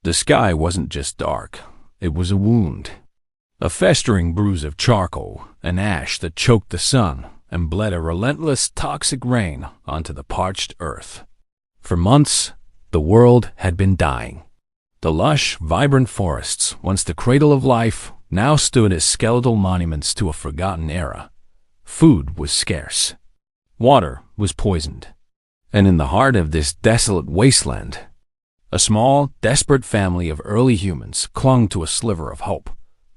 The sky wasn't just dark, it was a wound. A festering bruise of charcoal and ash that choked the sun and bled a relentless toxic rain onto the parched earth. For months, the world had been dying. The lush, vibrant forests, once the cradle of life, now stood as skeletal monuments to a forgotten era. Food was scarce. Water was poisoned. And in the heart of this desolate wasteland, a small, desperate family of early humans clung to a sliver of hope,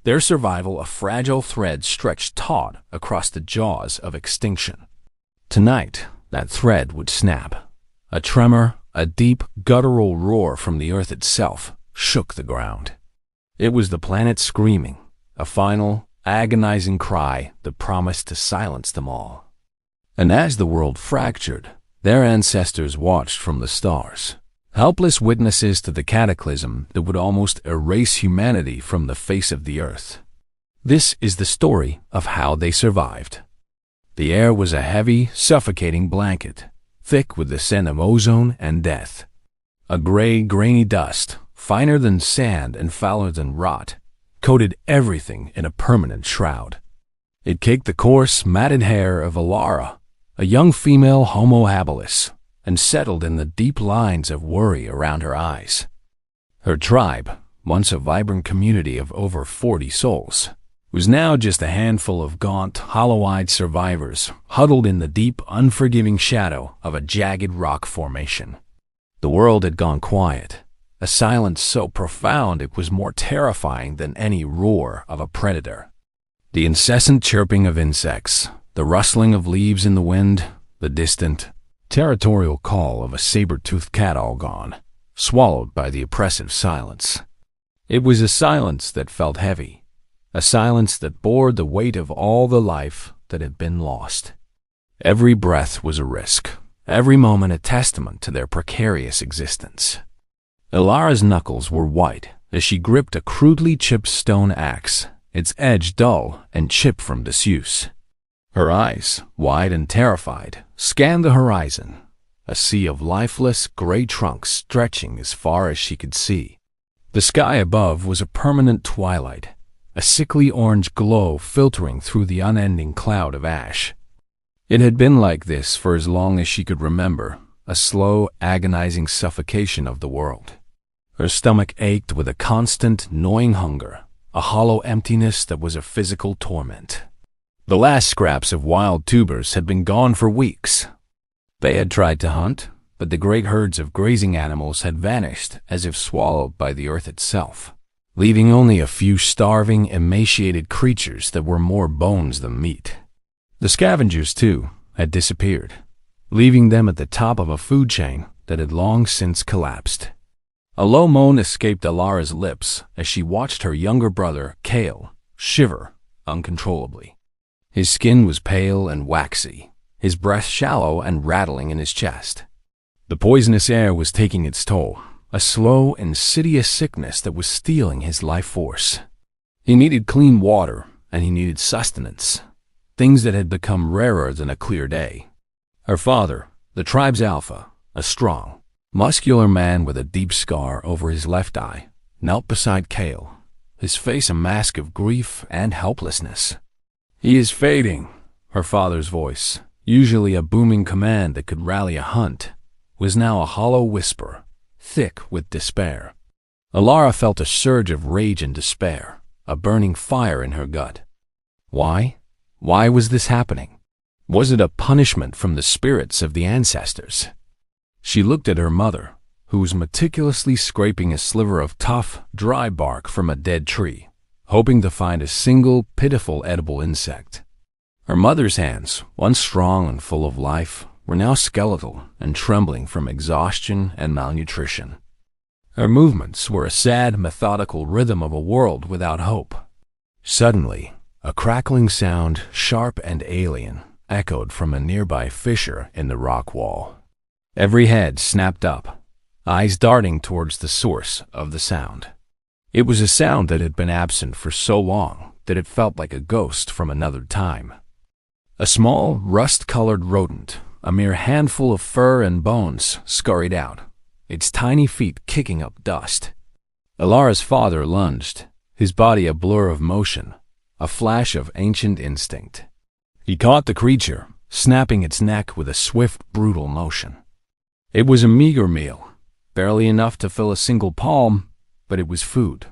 their survival a fragile thread stretched taut across the jaws of extinction. Tonight, that thread would snap. A tremor, a deep, guttural roar from the earth itself, shook the ground. It was the planet screaming, a final, agonizing cry that promised to silence them all. And as the world fractured, their ancestors watched from the stars, helpless witnesses to the cataclysm that would almost erase humanity from the face of the earth. This is the story of how they survived. The air was a heavy, suffocating blanket, thick with the scent of ozone and death. A gray, grainy dust, finer than sand and fouler than rot, coated everything in a permanent shroud. It caked the coarse, matted hair of Alara, a young female Homo habilis, and settled in the deep lines of worry around her eyes. Her tribe, once a vibrant community of over 40 souls, was now just a handful of gaunt, hollow-eyed survivors huddled in the deep, unforgiving shadow of a jagged rock formation. The world had gone quiet, a silence so profound it was more terrifying than any roar of a predator. The incessant chirping of insects, the rustling of leaves in the wind, the distant, territorial call of a saber-toothed cat all gone, swallowed by the oppressive silence. It was a silence that felt heavy, a silence that bore the weight of all the life that had been lost. Every breath was a risk, every moment a testament to their precarious existence. Ilara's knuckles were white as she gripped a crudely chipped stone axe, its edge dull and chipped from disuse. Her eyes, wide and terrified, scanned the horizon, a sea of lifeless, gray trunks stretching as far as she could see. The sky above was a permanent twilight, a sickly orange glow filtering through the unending cloud of ash. It had been like this for as long as she could remember, a slow, agonizing suffocation of the world. Her stomach ached with a constant, gnawing hunger, a hollow emptiness that was a physical torment. The last scraps of wild tubers had been gone for weeks. They had tried to hunt, but the great herds of grazing animals had vanished as if swallowed by the earth itself, leaving only a few starving, emaciated creatures that were more bones than meat. The scavengers, too, had disappeared, leaving them at the top of a food chain that had long since collapsed. A low moan escaped Alara's lips as she watched her younger brother, Kale, shiver uncontrollably. His skin was pale and waxy, his breath shallow and rattling in his chest. The poisonous air was taking its toll, a slow, insidious sickness that was stealing his life force. He needed clean water, and he needed sustenance, things that had become rarer than a clear day. Her father, the tribe's alpha, a strong, muscular man with a deep scar over his left eye, knelt beside Kale, his face a mask of grief and helplessness. "He is fading," her father's voice, usually a booming command that could rally a hunt, was now a hollow whisper, thick with despair. Alara felt a surge of rage and despair, a burning fire in her gut. Why? Why was this happening? Was it a punishment from the spirits of the ancestors? She looked at her mother, who was meticulously scraping a sliver of tough, dry bark from a dead tree, hoping to find a single, pitiful edible insect. Her mother's hands, once strong and full of life, were now skeletal and trembling from exhaustion and malnutrition. Her movements were a sad, methodical rhythm of a world without hope. Suddenly, a crackling sound, sharp and alien, echoed from a nearby fissure in the rock wall. Every head snapped up, eyes darting towards the source of the sound. It was a sound that had been absent for so long that it felt like a ghost from another time. A small, rust-colored rodent, a mere handful of fur and bones, scurried out, its tiny feet kicking up dust. Alara's father lunged, his body a blur of motion, a flash of ancient instinct. He caught the creature, snapping its neck with a swift, brutal motion. It was a meager meal, barely enough to fill a single palm, but it was food.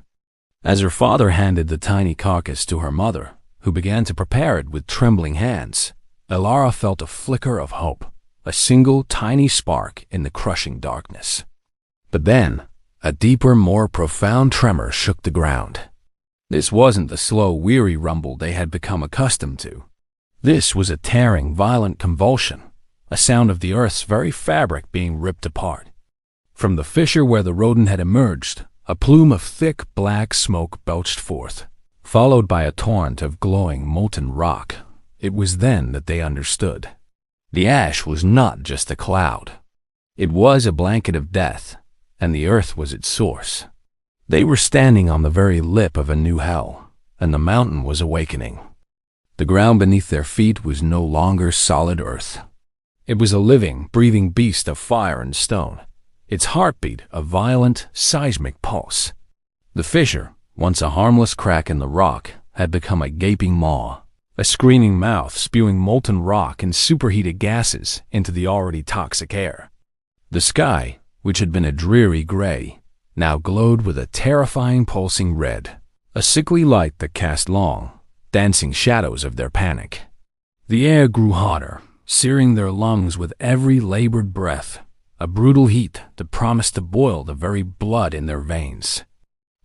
As her father handed the tiny carcass to her mother, who began to prepare it with trembling hands, Alara felt a flicker of hope, a single tiny spark in the crushing darkness. But then, a deeper, more profound tremor shook the ground. This wasn't the slow, weary rumble they had become accustomed to. This was a tearing, violent convulsion, a sound of the earth's very fabric being ripped apart. From the fissure where the rodent had emerged, a plume of thick, black smoke belched forth, followed by a torrent of glowing, molten rock. It was then that they understood. The ash was not just a cloud. It was a blanket of death, and the earth was its source. They were standing on the very lip of a new hell, and the mountain was awakening. The ground beneath their feet was no longer solid earth. It was a living, breathing beast of fire and stone, its heartbeat a violent, seismic pulse. The fissure, once a harmless crack in the rock, had become a gaping maw, a screaming mouth spewing molten rock and superheated gases into the already toxic air. The sky, which had been a dreary gray, now glowed with a terrifying pulsing red, a sickly light that cast long, dancing shadows of their panic. The air grew hotter, searing their lungs with every labored breath, a brutal heat that promised to boil the very blood in their veins.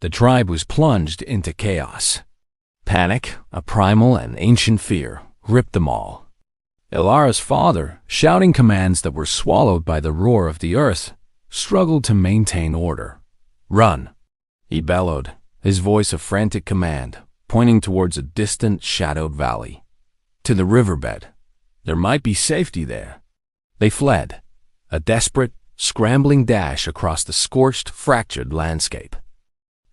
The tribe was plunged into chaos. Panic, a primal and ancient fear, gripped them all. Alara's father, shouting commands that were swallowed by the roar of the earth, struggled to maintain order. "Run!" he bellowed, his voice a frantic command, pointing towards a distant, shadowed valley. To the riverbed. There might be safety there. They fled, a desperate, scrambling dash across the scorched, fractured landscape.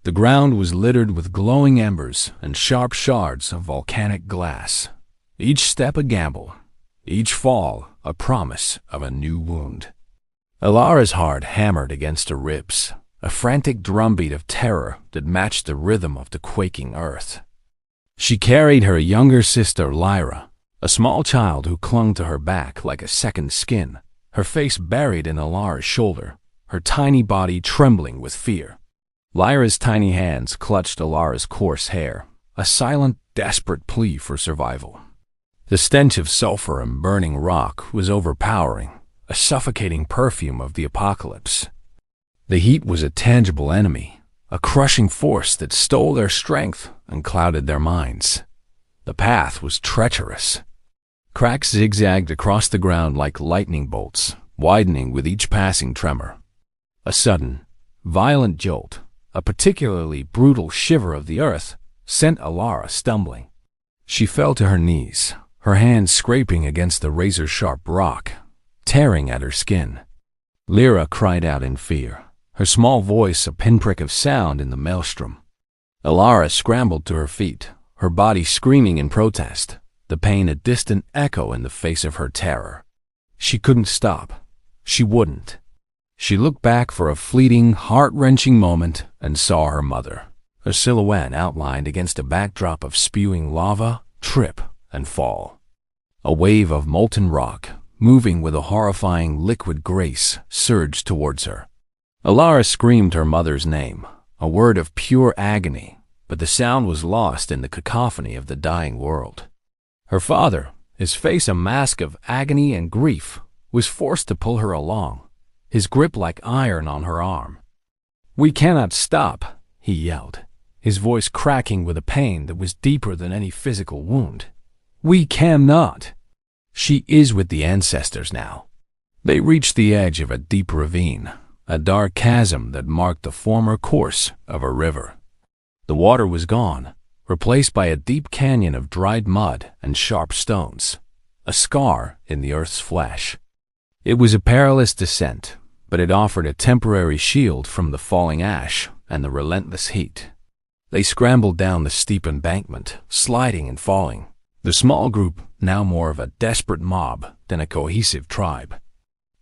The ground was littered with glowing embers and sharp shards of volcanic glass. Each step a gamble, each fall a promise of a new wound. Alara's heart hammered against her ribs, a frantic drumbeat of terror that matched the rhythm of the quaking earth. She carried her younger sister Lyra, a small child who clung to her back like a second skin, her face buried in Alara's shoulder, her tiny body trembling with fear. Lyra's tiny hands clutched Alara's coarse hair, a silent, desperate plea for survival. The stench of sulfur and burning rock was overpowering, a suffocating perfume of the apocalypse. The heat was a tangible enemy, a crushing force that stole their strength and clouded their minds. The path was treacherous. Cracks zigzagged across the ground like lightning bolts, widening with each passing tremor. A sudden, violent jolt, a particularly brutal shiver of the earth, sent Alara stumbling. She fell to her knees, her hands scraping against the razor-sharp rock, tearing at her skin. Lyra cried out in fear, her small voice a pinprick of sound in the maelstrom. Alara scrambled to her feet, her body screaming in protest, the pain a distant echo in the face of her terror. She couldn't stop. She wouldn't. She looked back for a fleeting, heart-wrenching moment and saw her mother, a silhouette outlined against a backdrop of spewing lava, trip, and fall. A wave of molten rock, moving with a horrifying liquid grace, surged towards her. Alara screamed her mother's name, a word of pure agony, but the sound was lost in the cacophony of the dying world. Her father, his face a mask of agony and grief, was forced to pull her along, his grip like iron on her arm. "We cannot stop," he yelled, his voice cracking with a pain that was deeper than any physical wound. "We cannot. She is with the ancestors now." They reached the edge of a deep ravine, a dark chasm that marked the former course of a river. The water was gone, replaced by a deep canyon of dried mud and sharp stones, a scar in the earth's flesh. It was a perilous descent, but it offered a temporary shield from the falling ash and the relentless heat. They scrambled down the steep embankment, sliding and falling, the small group now more of a desperate mob than a cohesive tribe.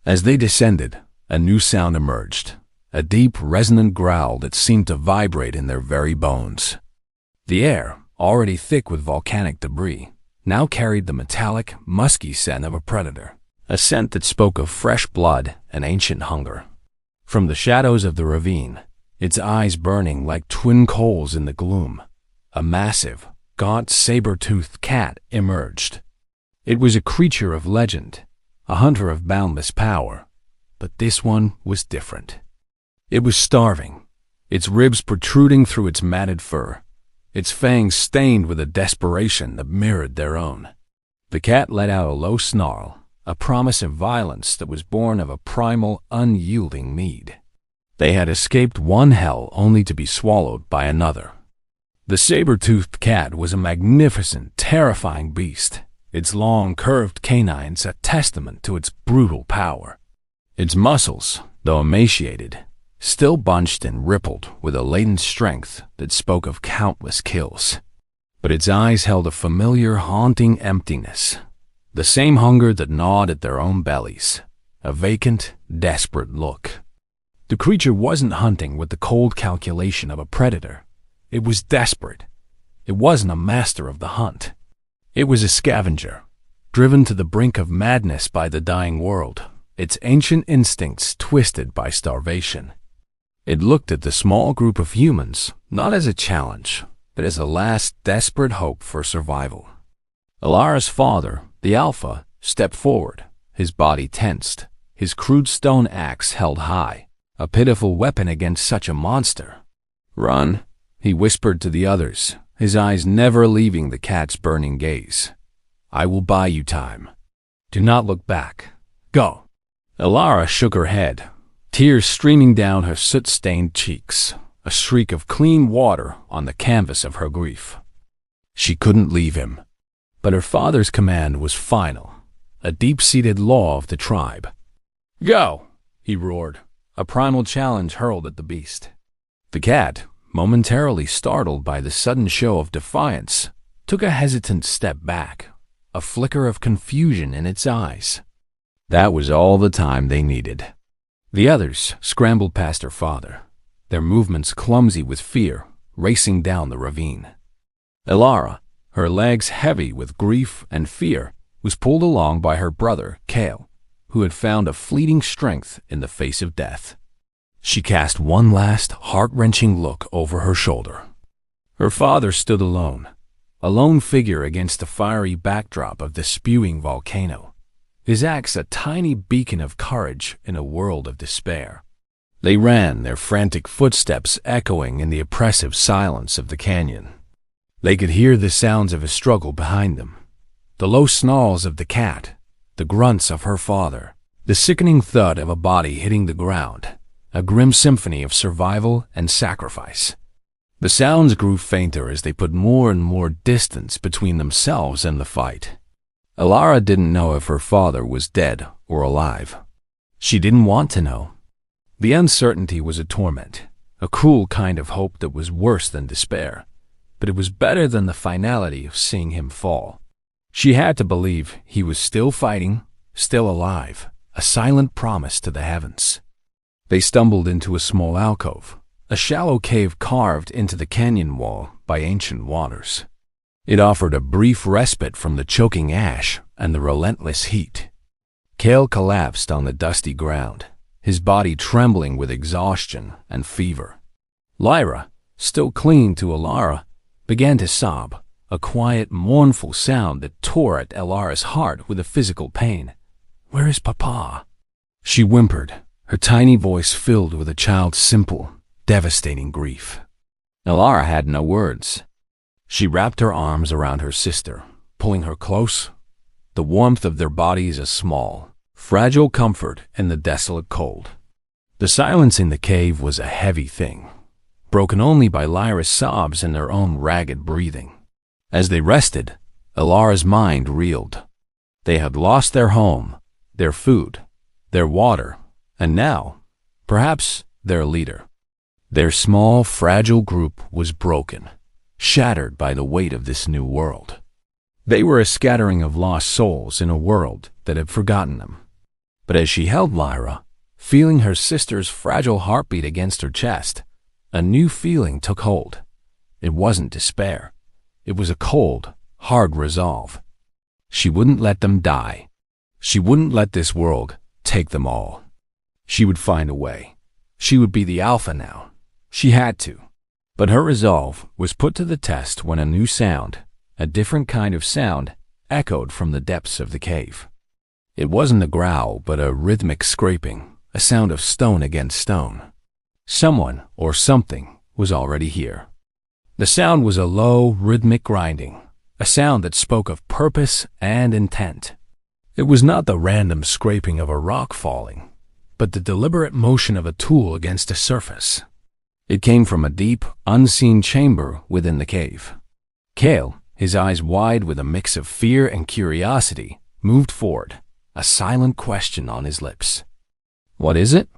As they descended, a new sound emerged, a deep, resonant growl that seemed to vibrate in their very bones. The air, already thick with volcanic debris, now carried the metallic, musky scent of a predator, a scent that spoke of fresh blood and ancient hunger. From the shadows of the ravine, its eyes burning like twin coals in the gloom, a massive, gaunt, saber-toothed cat emerged. It was a creature of legend, a hunter of boundless power, but this one was different. It was starving, its ribs protruding through its matted fur, its fangs stained with a desperation that mirrored their own. The cat let out a low snarl, a promise of violence that was born of a primal, unyielding need. They had escaped one hell only to be swallowed by another. The saber-toothed cat was a magnificent, terrifying beast, its long, curved canines a testament to its brutal power. Its muscles, though emaciated, still bunched and rippled with a latent strength that spoke of countless kills. But its eyes held a familiar, haunting emptiness, the same hunger that gnawed at their own bellies, a vacant, desperate look. The creature wasn't hunting with the cold calculation of a predator. It was desperate. It wasn't a master of the hunt. It was a scavenger, driven to the brink of madness by the dying world, its ancient instincts twisted by starvation. It looked at the small group of humans not as a challenge, but as a last desperate hope for survival. Alara's father, the Alpha, stepped forward, his body tensed, his crude stone axe held high, a pitiful weapon against such a monster. "Run," he whispered to the others, his eyes never leaving the cat's burning gaze. "I will buy you time. Do not look back. Go." Alara shook her head, tears streaming down her soot-stained cheeks, a streak of clean water on the canvas of her grief. She couldn't leave him. But her father's command was final, a deep-seated law of the tribe. "Go!" he roared, a primal challenge hurled at the beast. The cat, momentarily startled by the sudden show of defiance, took a hesitant step back, a flicker of confusion in its eyes. That was all the time they needed. The others scrambled past her father, their movements clumsy with fear, racing down the ravine. Alara, her legs heavy with grief and fear, was pulled along by her brother, Cale, who had found a fleeting strength in the face of death. She cast one last, heart-wrenching look over her shoulder. Her father stood alone, a lone figure against the fiery backdrop of the spewing volcano, his axe a tiny beacon of courage in a world of despair. They ran, their frantic footsteps echoing in the oppressive silence of the canyon. They could hear the sounds of a struggle behind them, the low snarls of the cat, the grunts of her father, the sickening thud of a body hitting the ground, a grim symphony of survival and sacrifice. The sounds grew fainter as they put more and more distance between themselves and the fight. Alara didn't know if her father was dead or alive. She didn't want to know. The uncertainty was a torment, a cruel kind of hope that was worse than despair, but it was better than the finality of seeing him fall. She had to believe he was still fighting, still alive, a silent promise to the heavens. They stumbled into a small alcove, a shallow cave carved into the canyon wall by ancient waters. It offered a brief respite from the choking ash and the relentless heat. Cale collapsed on the dusty ground, his body trembling with exhaustion and fever. Lyra, still clinging to Alara, began to sob, a quiet, mournful sound that tore at Alara's heart with a physical pain. "Where is Papa?" she whimpered, her tiny voice filled with a child's simple, devastating grief. Alara had no words. She wrapped her arms around her sister, pulling her close. The warmth of their bodies a small, fragile comfort in the desolate cold. The silence in the cave was a heavy thing, broken only by Lyra's sobs and their own ragged breathing. As they rested, Alara's mind reeled. They had lost their home, their food, their water, and now, perhaps, their leader. Their small, fragile group was broken, shattered by the weight of this new world. They were a scattering of lost souls in a world that had forgotten them. But as she held Lyra, Feeling her sister's fragile heartbeat against her chest, a new feeling took hold. It wasn't despair. It was a cold, hard resolve. She wouldn't let them die. She wouldn't let this world take them all. She would find a way. She would be the alpha now. She had to. But her resolve was put to the test when a new sound, a different kind of sound, echoed from the depths of the cave. It wasn't a growl, but a rhythmic scraping, a sound of stone against stone. Someone or something was already here. The sound was a low, rhythmic grinding, a sound that spoke of purpose and intent. It was not the random scraping of a rock falling, but the deliberate motion of a tool against a surface. It came from a deep, unseen chamber within the cave. Cale, his eyes wide with a mix of fear and curiosity, moved forward, a silent question on his lips. "What is it?"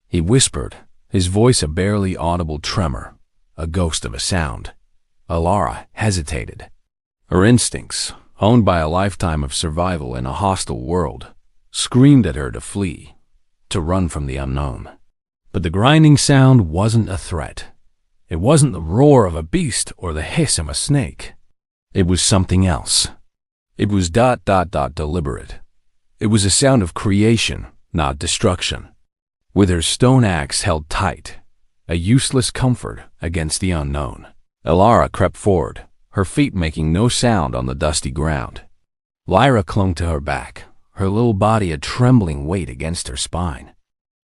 he whispered, his voice a barely audible tremor, a ghost of a sound. Alara hesitated. Her instincts, honed by a lifetime of survival in a hostile world, screamed at her to flee, to run from the unknown. But the grinding sound wasn't a threat. It wasn't the roar of a beast or the hiss of a snake. It was something else. It was deliberate. It was a sound of creation, not destruction. With her stone axe held tight, a useless comfort against the unknown, Alara crept forward, her feet making no sound on the dusty ground. Lyra clung to her back, her little body a trembling weight against her spine.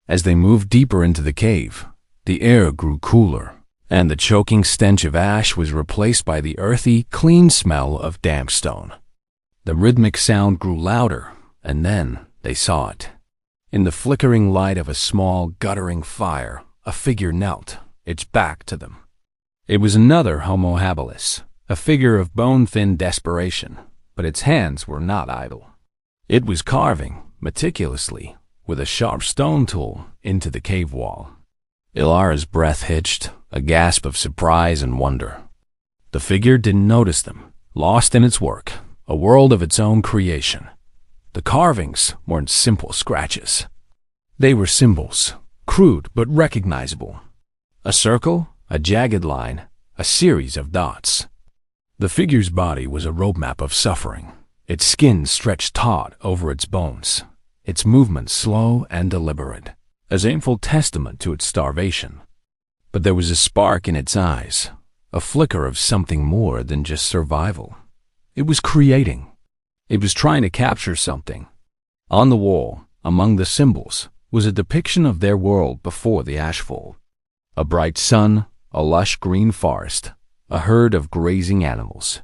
As they moved deeper into the cave, the air grew cooler, and the choking stench of ash was replaced by the earthy, clean smell of damp stone. The rhythmic sound grew louder, and then they saw it. In the flickering light of a small, guttering fire, a figure knelt, its back to them. It was another Homo habilis, a figure of bone-thin desperation, but its hands were not idle. It was carving, meticulously, with a sharp stone tool, into the cave wall. Ilara's breath hitched, a gasp of surprise and wonder. The figure didn't notice them, lost in its work, a world of its own creation. The carvings weren't simple scratches. They were symbols, crude but recognizable. A circle, a jagged line, a series of dots. The figure's body was a roadmap of suffering, its skin stretched taut over its bones, its movements slow and deliberate, a shameful testament to its starvation. But there was a spark in its eyes, a flicker of something more than just survival. It was creating. It was trying to capture something. On the wall, among the symbols, was a depiction of their world before the ashfall. A bright sun, a lush green forest, a herd of grazing animals.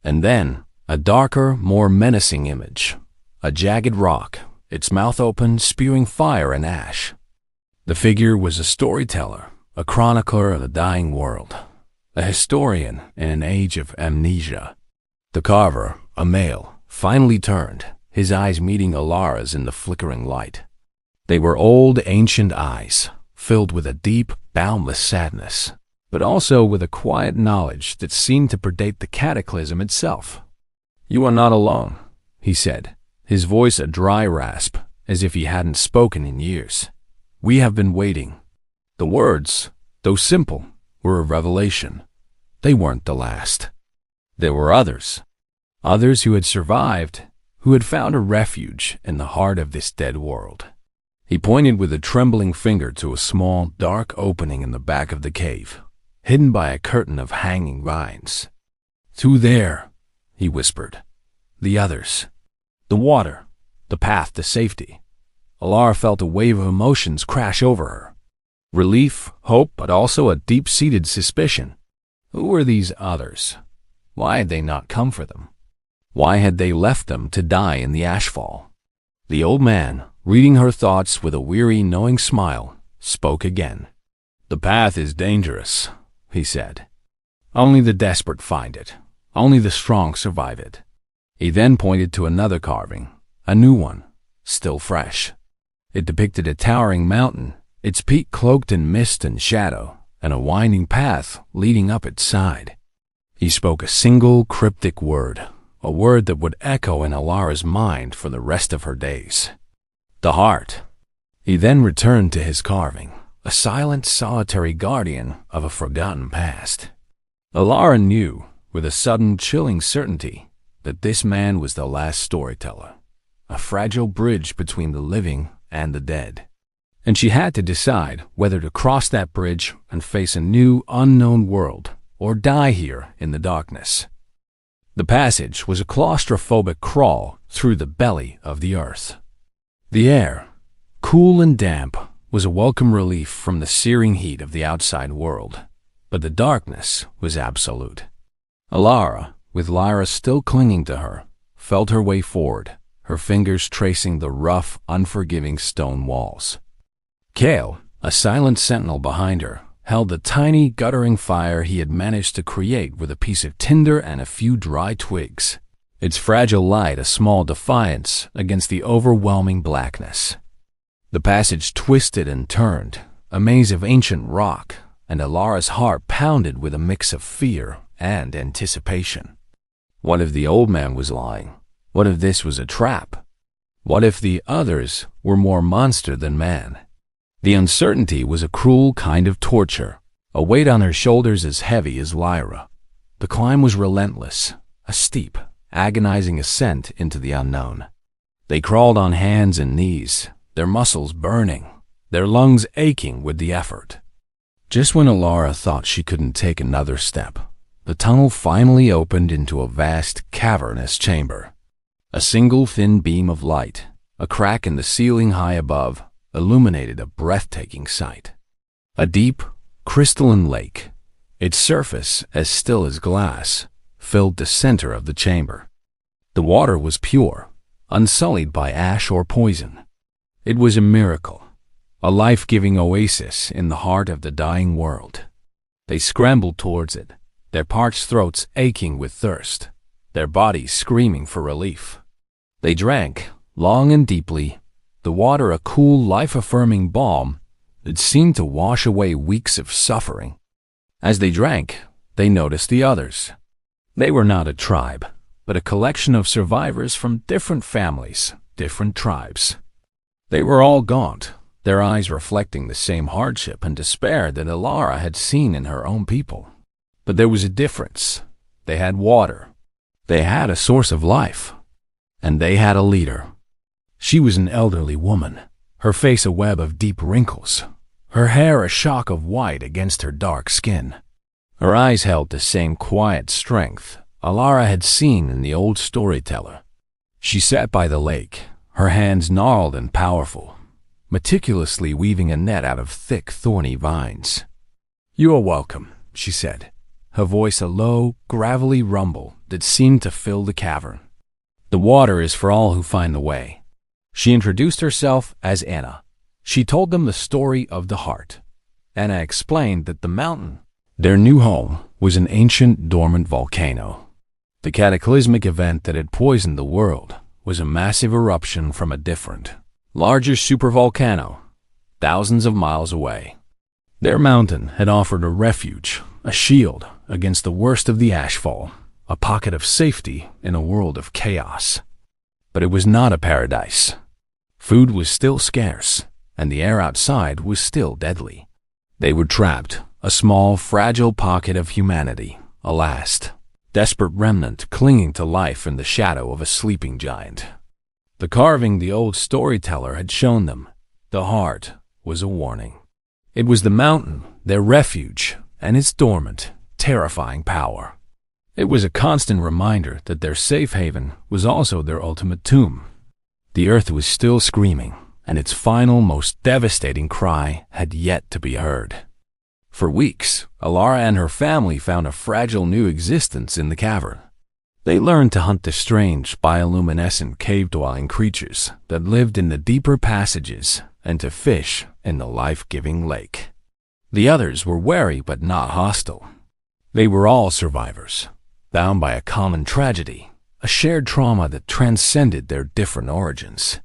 And then, a darker, more menacing image. A jagged rock, its mouth open, spewing fire and ash. The figure was a storyteller, a chronicler of the dying world, a historian in an age of amnesia. The carver, a male, finally turned, his eyes meeting Alara's in the flickering light. They were old, ancient eyes, filled with a deep, boundless sadness, but also with a quiet knowledge that seemed to predate the cataclysm itself. "You are not alone," he said, his voice a dry rasp, as if he hadn't spoken in years. "We have been waiting." The words, though simple, were a revelation. They weren't the last. There were others who had survived, who had found a refuge in the heart of this dead world. He pointed with a trembling finger to a small, dark opening in the back of the cave, hidden by a curtain of hanging vines. "Through there," he whispered. "The others. The water. The path to safety." Alara felt a wave of emotions crash over her. Relief, hope, but also a deep-seated suspicion. Who were these others? Why had they not come for them? Why had they left them to die in the ashfall? The old man, reading her thoughts with a weary, knowing smile, spoke again. "The path is dangerous," he said. "Only the desperate find it. Only the strong survive it." He then pointed to another carving, a new one, still fresh. It depicted a towering mountain, its peak cloaked in mist and shadow, and a winding path leading up its side. He spoke a single cryptic word, a word that would echo in Alara's mind for the rest of her days. "The heart." He then returned to his carving, a silent, solitary guardian of a forgotten past. Alara knew, with a sudden, chilling certainty, that this man was the last storyteller, a fragile bridge between the living and the dead. And she had to decide whether to cross that bridge and face a new, unknown world, or die here in the darkness. The passage was a claustrophobic crawl through the belly of the earth. The air, cool and damp, was a welcome relief from the searing heat of the outside world, but the darkness was absolute. Alara, with Lyra still clinging to her, felt her way forward, her fingers tracing the rough, unforgiving stone walls. Cale, a silent sentinel behind her, held the tiny, guttering fire he had managed to create with a piece of tinder and a few dry twigs, its fragile light a small defiance against the overwhelming blackness. The passage twisted and turned, a maze of ancient rock, and Alara's heart pounded with a mix of fear and anticipation. What if the old man was lying? What if this was a trap? What if the others were more monster than man? The uncertainty was a cruel kind of torture, a weight on her shoulders as heavy as Lyra. The climb was relentless, a steep, agonizing ascent into the unknown. They crawled on hands and knees, their muscles burning, their lungs aching with the effort. Just when Alara thought she couldn't take another step, the tunnel finally opened into a vast, cavernous chamber. A single thin beam of light, a crack in the ceiling high above, illuminated a breathtaking sight. A deep, crystalline lake, its surface as still as glass, filled the center of the chamber. The water was pure, unsullied by ash or poison. It was a miracle, a life-giving oasis in the heart of the dying world. They scrambled towards it, their parched throats aching with thirst, their bodies screaming for relief. They drank, long and deeply, the water a cool, life-affirming balm that seemed to wash away weeks of suffering. As they drank, they noticed the others. They were not a tribe, but a collection of survivors from different families, different tribes. They were all gaunt, their eyes reflecting the same hardship and despair that Alara had seen in her own people. But there was a difference. They had water. They had a source of life. And they had a leader. She was an elderly woman, her face a web of deep wrinkles, her hair a shock of white against her dark skin. Her eyes held the same quiet strength Alara had seen in the old storyteller. She sat by the lake, her hands gnarled and powerful, meticulously weaving a net out of thick, thorny vines. "You are welcome," she said, her voice a low, gravelly rumble that seemed to fill the cavern. "The water is for all who find the way." She introduced herself as Anna. She told them the story of the heart. Anna explained that the mountain, their new home, was an ancient, dormant volcano. The cataclysmic event that had poisoned the world was a massive eruption from a different, larger supervolcano, thousands of miles away. Their mountain had offered a refuge, a shield against the worst of the ashfall, a pocket of safety in a world of chaos. But it was not a paradise. Food was still scarce, and the air outside was still deadly. They were trapped, a small, fragile pocket of humanity, a last, desperate remnant clinging to life in the shadow of a sleeping giant. The carving the old storyteller had shown them, the heart, was a warning. It was the mountain, their refuge, and its dormant, terrifying power. It was a constant reminder that their safe haven was also their ultimate tomb. The earth was still screaming, and its final, most devastating cry had yet to be heard. For weeks, Alara and her family found a fragile new existence in the cavern. They learned to hunt the strange, bioluminescent cave-dwelling creatures that lived in the deeper passages and to fish in the life-giving lake. The others were wary but not hostile. They were all survivors, bound by a common tragedy, a shared trauma that transcended their different origins.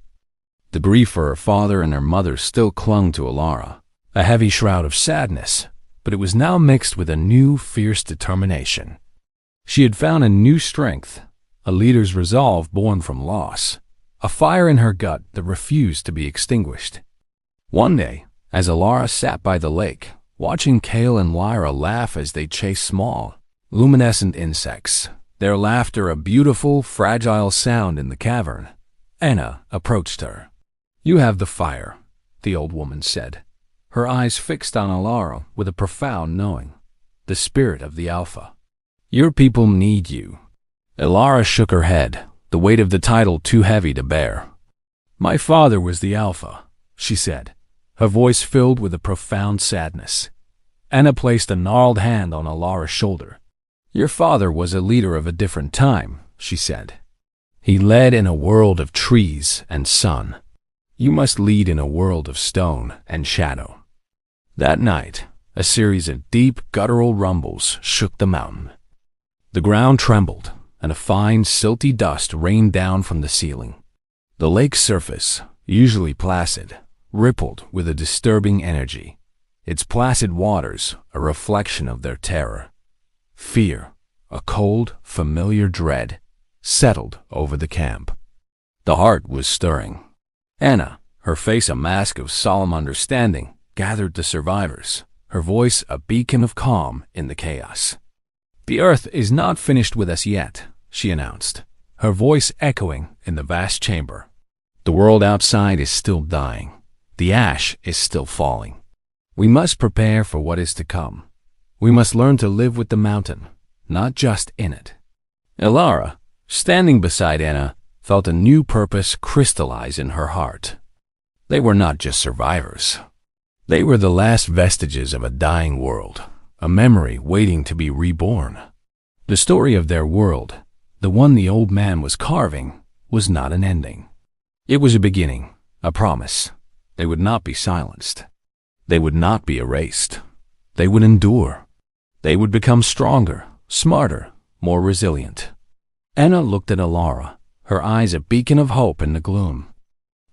The grief for her father and her mother still clung to Alara, a heavy shroud of sadness, but it was now mixed with a new, fierce determination. She had found a new strength, a leader's resolve born from loss, a fire in her gut that refused to be extinguished. One day, as Alara sat by the lake, watching Kale and Lyra laugh as they chased small, luminescent insects, their laughter a beautiful, fragile sound in the cavern, Anna approached her. "You have the fire," the old woman said, her eyes fixed on Alara with a profound knowing, "the spirit of the Alpha. Your people need you." Alara shook her head, the weight of the title too heavy to bear. "My father was the Alpha," she said, her voice filled with a profound sadness. Anna placed a gnarled hand on Alara's shoulder. "Your father was a leader of a different time," she said. "He led in a world of trees and sun. You must lead in a world of stone and shadow." That night, a series of deep, guttural rumbles shook the mountain. The ground trembled, and a fine, silty dust rained down from the ceiling. The lake's surface, usually placid, rippled with a disturbing energy, its placid waters a reflection of their terror. Fear, a cold, familiar dread, settled over the camp. The heart was stirring. Anna, her face a mask of solemn understanding, gathered the survivors, her voice a beacon of calm in the chaos. "The earth is not finished with us yet," she announced, her voice echoing in the vast chamber. "The world outside is still dying. The ash is still falling. We must prepare for what is to come. We must learn to live with the mountain, not just in it." Alara, standing beside Anna, felt a new purpose crystallize in her heart. They were not just survivors. They were the last vestiges of a dying world, a memory waiting to be reborn. The story of their world, the one the old man was carving, was not an ending. It was a beginning, a promise. They would not be silenced. They would not be erased. They would endure. They would become stronger, smarter, more resilient. Anna looked at Alara, her eyes a beacon of hope in the gloom.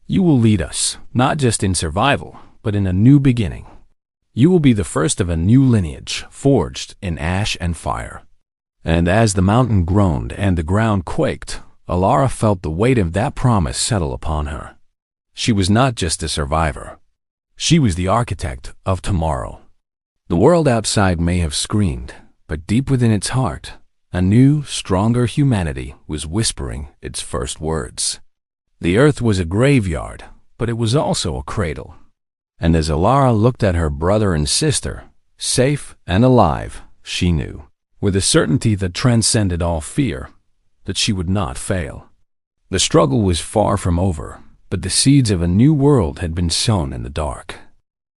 "You will lead us, not just in survival, but in a new beginning. You will be the first of a new lineage, forged in ash and fire." And as the mountain groaned and the ground quaked, Alara felt the weight of that promise settle upon her. She was not just a survivor. She was the architect of tomorrow. The world outside may have screamed, but deep within its heart, a new, stronger humanity was whispering its first words. The earth was a graveyard, but it was also a cradle. And as Alara looked at her brother and sister, safe and alive, she knew, with a certainty that transcended all fear, that she would not fail. The struggle was far from over, but the seeds of a new world had been sown in the dark.